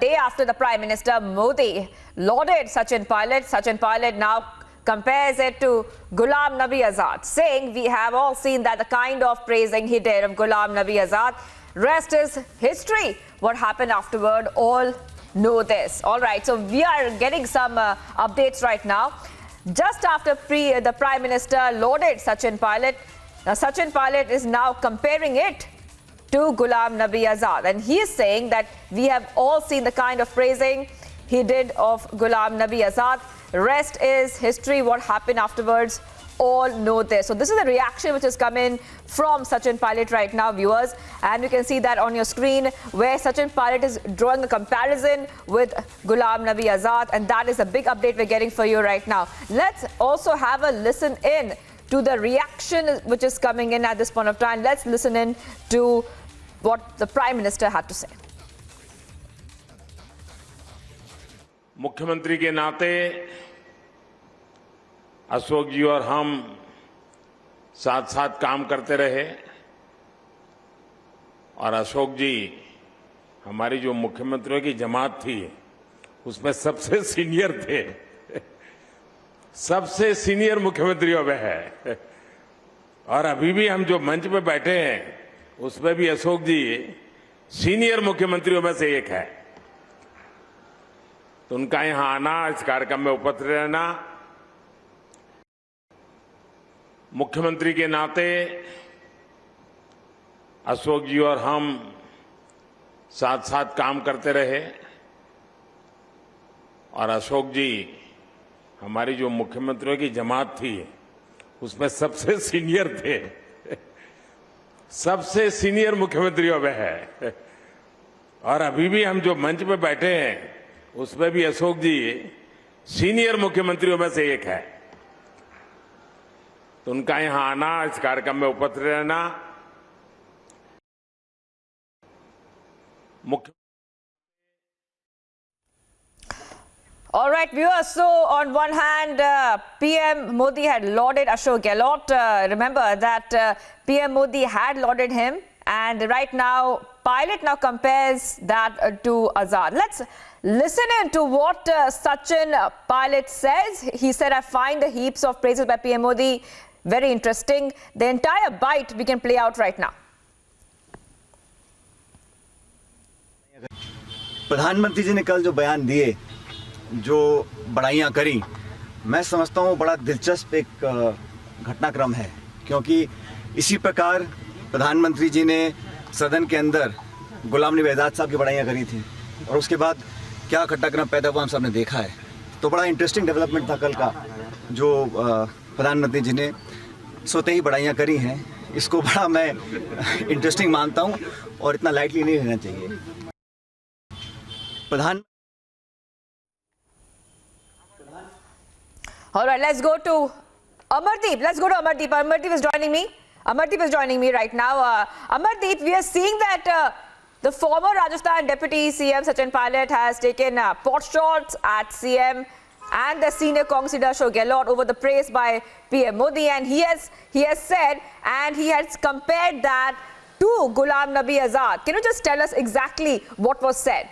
day after the Prime Minister Modi lauded Sachin Pilot now compares it to Ghulam Nabi Azad, saying we have all seen that the kind of praising he did of Ghulam Nabi Azad. Rest is history. What happened afterward, all know this. All right, so we are getting some updates right now. Just after the Prime Minister lauded Sachin Pilot, Sachin Pilot is now comparing it to Ghulam Nabi Azad. And he is saying that we have all seen the kind of praising he did of Ghulam Nabi Azad. Rest is history. What happened afterwards, all know this. So this is the reaction which has come in from Sachin Pilot right now, viewers. And you can see that on your screen where Sachin Pilot is drawing a comparison with Ghulam Nabi Azad. And that is a big update we're getting for you right now. Let's also have a listen in to the reaction which is coming in at this point of time. Let's listen in to what the Prime Minister had to say. मुख्यमंत्री के नाते अशोक जी और हम साथ साथ काम करते रहे और अशोक जी हमारी जो मुख्यमंत्रियों की जमात थी उसमें सबसे सीनियर थे, सबसे सीनियर मुख्यमंत्रियों में है। और अभी भी हम जो मंच पे बैठे हैं उसमें भी अशोक जी सीनियर मुख्यमंत्रियों में से एक है। तो उनका यहां आना, इस कार्यक्रम में उपस्थित रहना, मुख्यमंत्री के नाते अशोक जी और हम साथ साथ काम करते रहे और अशोक जी हमारी जो मुख्यमंत्रियों की जमात थी उसमें सबसे सीनियर थे, सबसे सीनियर मुख्यमंत्रियों में है। और अभी भी हम जो मंच पे बैठे हैं उसमें भी अशोक जी सीनियर मुख्यमंत्रियों में से एक है। तो उनका यहां आना, इस कार्यक्रम में उपस्थित रहना, मुख्य। All right, viewers. So, on one hand, PM Modi had lauded Ashok Gehlot. Remember that PM Modi had lauded him, and right now, Pilot now compares that to Azad. Let's listen in to what Sachin Pilot says. He said, I find the heaps of praises by PM Modi very interesting. The entire bite we can play out right now. प्रधानमंत्री जी ने कल जो बयान दिए, जो बड़ाइयाँ करी, मैं समझता हूँ बड़ा दिलचस्प एक घटनाक्रम है, क्योंकि इसी प्रकार प्रधानमंत्री जी ने सदन के अंदर गुलाम नबी आज़ाद साहब की बड़ाइयाँ करी थी और उसके बाद क्या घटनाक्रम पैदा हुआ हम सब ने देखा है। तो बड़ा इंटरेस्टिंग डेवलपमेंट था कल का, जो प्रधानमंत्री जी ने स्वतः ही बड़ाइयाँ करी हैं। इसको बड़ा मैं इंटरेस्टिंग मानता हूँ और इतना लाइटली नहीं लेना चाहिए। All right, let's go to Amardeep. Amardeep is joining me. Amardeep is joining me right now. Amardeep, we are seeing that the former Rajasthan Deputy CM Sachin Pilot has taken pot shots at CM and the senior Congress leader Ashok Gehlot over the praise by PM Modi, and he has said and he has compared that to Ghulam Nabi Azad. Can you just tell us exactly what was said?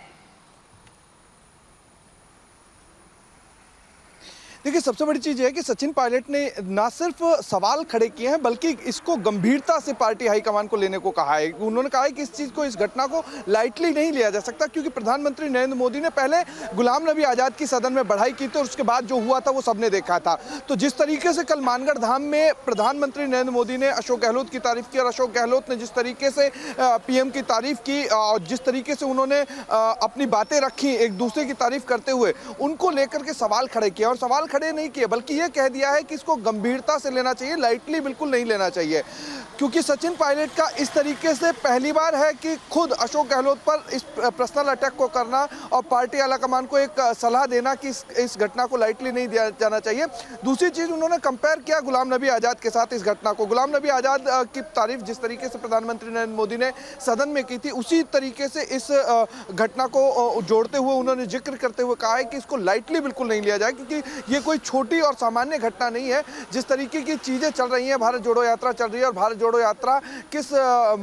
देखिए, सबसे बड़ी चीज़ है कि सचिन पायलट ने ना सिर्फ सवाल खड़े किए हैं बल्कि इसको गंभीरता से पार्टी हाईकमान को लेने को कहा है। उन्होंने कहा है कि इस चीज़ को, इस घटना को लाइटली नहीं लिया जा सकता, क्योंकि प्रधानमंत्री नरेंद्र मोदी ने पहले गुलाम नबी आज़ाद की सदन में बढ़ाई की थी और उसके बाद जो हुआ था वो सबने देखा था। तो जिस तरीके से कल मानगढ़ धाम में प्रधानमंत्री नरेंद्र मोदी ने अशोक गहलोत की तारीफ की और अशोक गहलोत ने जिस तरीके से PM की तारीफ की और जिस तरीके से उन्होंने अपनी बातें रखी एक दूसरे की तारीफ करते हुए, उनको लेकर के सवाल खड़े किए और सवाल खड़े नहीं किए बल्कि ये कह दिया है कि इसको गंभीरता से लेना चाहिए, लाइटली बिल्कुल नहीं लेना चाहिए। क्योंकि सचिन पायलट का इस तरीके से पहली बार है कि खुद अशोक गहलोत पर इस पर्सनल अटैक को करना और पार्टी आलाकमान को एक सलाह देना कि इस घटना को लाइटली नहीं दिया जाना चाहिए। दूसरी चीज़, उन्होंने कंपेयर किया गुलाम नबी आज़ाद के साथ इस घटना को। गुलाम नबी आज़ाद की तारीफ जिस तरीके से प्रधानमंत्री नरेंद्र मोदी ने सदन में की थी, उसी तरीके से इस घटना को जोड़ते हुए उन्होंने जिक्र करते हुए कहा है कि इसको लाइटली बिल्कुल नहीं लिया जाए, क्योंकि ये ये कोई छोटी और सामान्य घटना नहीं है। जिस तरीके की चीज़ें चल रही हैं, भारत जोड़ो यात्रा चल रही है और भारत जोड़ो यात्रा किस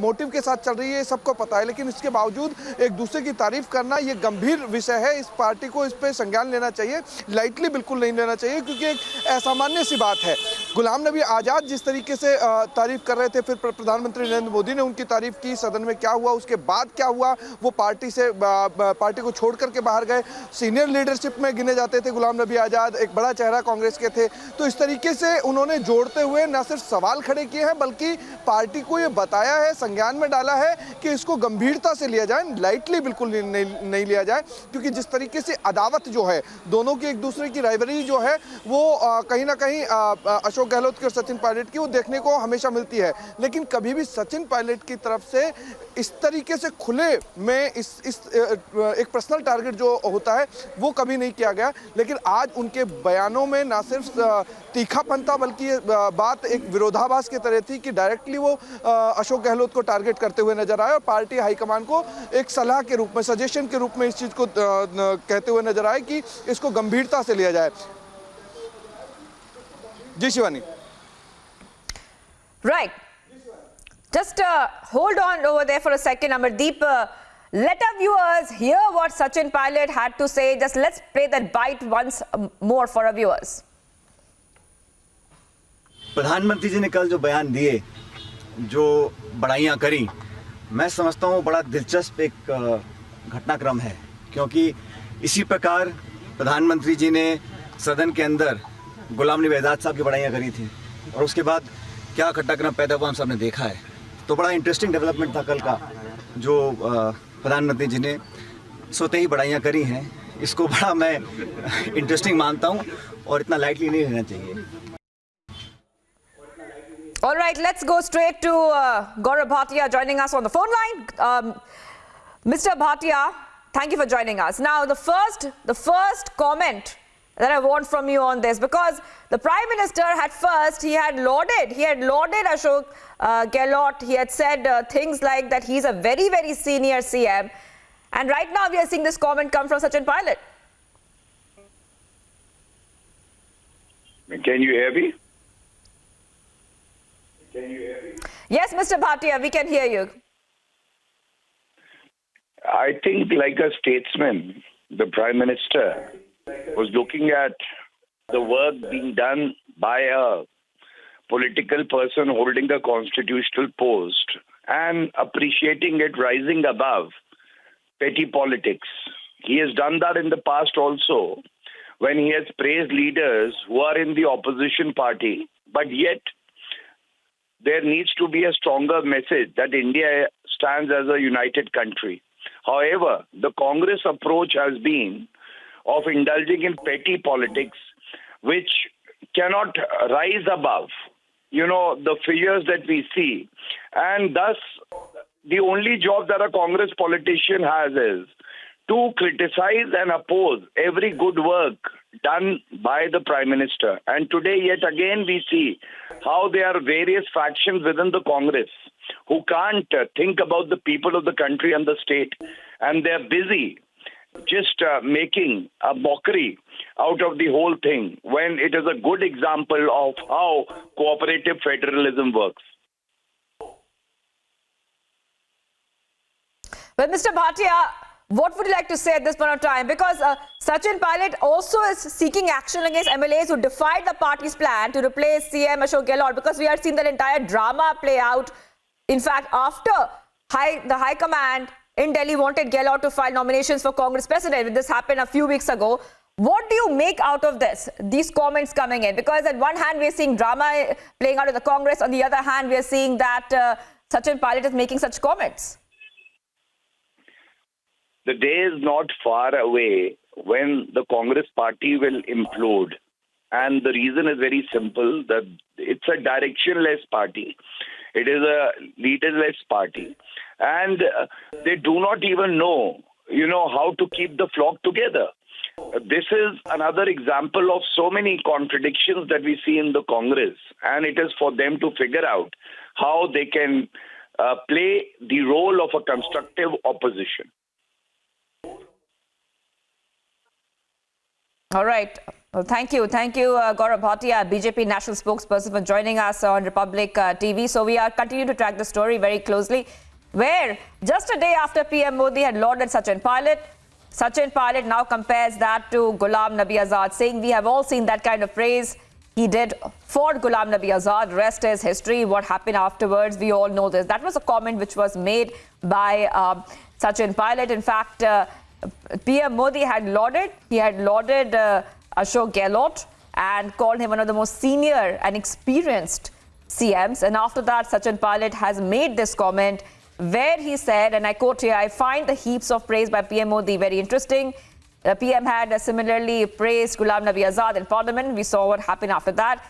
मोटिव के साथ चल रही है सबको पता है, लेकिन इसके बावजूद एक दूसरे की तारीफ करना ये गंभीर विषय है। इस पार्टी को इस पर संज्ञान लेना चाहिए, लाइटली बिल्कुल नहीं लेना चाहिए, क्योंकि एक असामान्य सी बात है। गुलाम नबी आज़ाद जिस तरीके से तारीफ कर रहे थे, फिर प्रधानमंत्री नरेंद्र मोदी ने उनकी तारीफ की, सदन में क्या हुआ, उसके बाद क्या हुआ, वो पार्टी को छोड़ करके बाहर गए। सीनियर लीडरशिप में गिने जाते थे गुलाम नबी आज़ाद, एक बड़ा चेहरा कांग्रेस के थे। तो इस तरीके से उन्होंने जोड़ते हुए न सिर्फ सवाल खड़े किए हैं, बल्कि पार्टी को ये बताया है, संज्ञान में डाला है कि इसको गंभीरता से लिया जाए, लाइटली बिल्कुल नहीं लिया जाए, क्योंकि जिस तरीके से अदावत जो है, दोनों की एक दूसरे की राइवलरी जो है, वो कहीं ना कहीं अशोक गहलोत की और सचिन पायलट की वो देखने को हमेशा मिलती है। लेकिन कभी भी सचिन पायलट की तरफ से इस तरीके से खुले में एक पर्सनल टारगेट जो होता है वो कभी नहीं किया गया। लेकिन आज उनके बयानों में ना सिर्फ तीखापन था, बल्कि ये बात एक विरोधाभास की तरह थी कि डायरेक्टली वो अशोक गहलोत को टारगेट करते हुए नजर आए और पार्टी हाईकमान को एक सलाह के रूप में, सजेशन के रूप में इस चीज को कहते हुए नजर आए कि इसको गंभीरता से लिया जाए। जी Shivani. Right. Just hold on over there for a second, Amardeep. Let our viewers hear what Sachin Pilot had to say. Just let's play that bite once more for our viewers. प्रधानमंत्री जी ने कल जो बयान दिए, जो बड़ाइयाँ करी, मैं समझता हूँ बड़ा दिलचस्प एक घटनाक्रम है, क्योंकि इसी प्रकार प्रधानमंत्री जी ने सदन के अंदर गुलाम नबी आज़ाद साहब की बड़ाइयाँ करी थी और उसके बाद क्या घटनाक्रम पैदा हुआ हम सब ने देखा है। तो बड़ा इंटरेस्टिंग डेवलपमेंट था कल का, जो प्रधानमंत्री जी ने सोते ही बड़ाइयाँ करी हैं। इसको बड़ा मैं इंटरेस्टिंग मानता हूँ और इतना लाइटली नहीं लेना चाहिए। All right, let's go straight to Gaurav Bhatia joining us on the phone line. Mr. Bhatia, thank you for joining us. Now, the first comment that I want from you on this, because the Prime Minister he had lauded Ashok Gehlot. He had said things like that he's a very, very senior CM. And right now we are seeing this comment come from Sachin Pilot. Can you hear me? Yes, Mr. Bhatia, we can hear you. I think, like a statesman, the Prime Minister was looking at the work being done by a political person holding a constitutional post and appreciating it rising above petty politics. He has done that in the past also, when he has praised leaders who are in the opposition party, but yet there needs to be a stronger message that India stands as a united country. However, the Congress approach has been of indulging in petty politics, which cannot rise above, the figures that we see. And thus, the only job that a Congress politician has is to criticize and oppose every good work done by the Prime Minister. And today, yet again, we see how there are various factions within the Congress who can't think about the people of the country and the state, and they're busy just making a mockery out of the whole thing, when it is a good example of how cooperative federalism works. Well, Mr. Bhatia, what would you like to say at this point of time? Because Sachin Pilot also is seeking action against MLAs who defied the party's plan to replace CM Ashok Gehlot, because we had seen that entire drama play out. In fact, after the High Command in Delhi wanted Gehlot to file nominations for Congress president, this happened a few weeks ago. What do you make out of these comments coming in? Because on one hand, we're seeing drama playing out in the Congress. On the other hand, we're seeing that Sachin Pilot is making such comments. The day is not far away when the Congress party will implode. And the reason is very simple, that it's a directionless party. It is a leaderless party. And they do not even know, how to keep the flock together. This is another example of so many contradictions that we see in the Congress. And it is for them to figure out how they can play the role of a constructive opposition. All right. Well, thank you. Thank you, Gaurav Bhatia, BJP national spokesperson, for joining us on Republic TV. So we are continuing to track the story very closely, where just a day after PM Modi had lauded Sachin Pilot now compares that to Ghulam Nabi Azad, saying we have all seen that kind of praise he did for Ghulam Nabi Azad. Rest is history. What happened afterwards, we all know this. That was a comment which was made by Sachin Pilot. In fact, PM Modi had lauded Ashok Gehlot and called him one of the most senior and experienced CMs. And after that, Sachin Pilot has made this comment where he said, and I quote here, "I find the heaps of praise by PM Modi very interesting." The PM had similarly praised Ghulam Nabi Azad in Parliament. We saw what happened after that.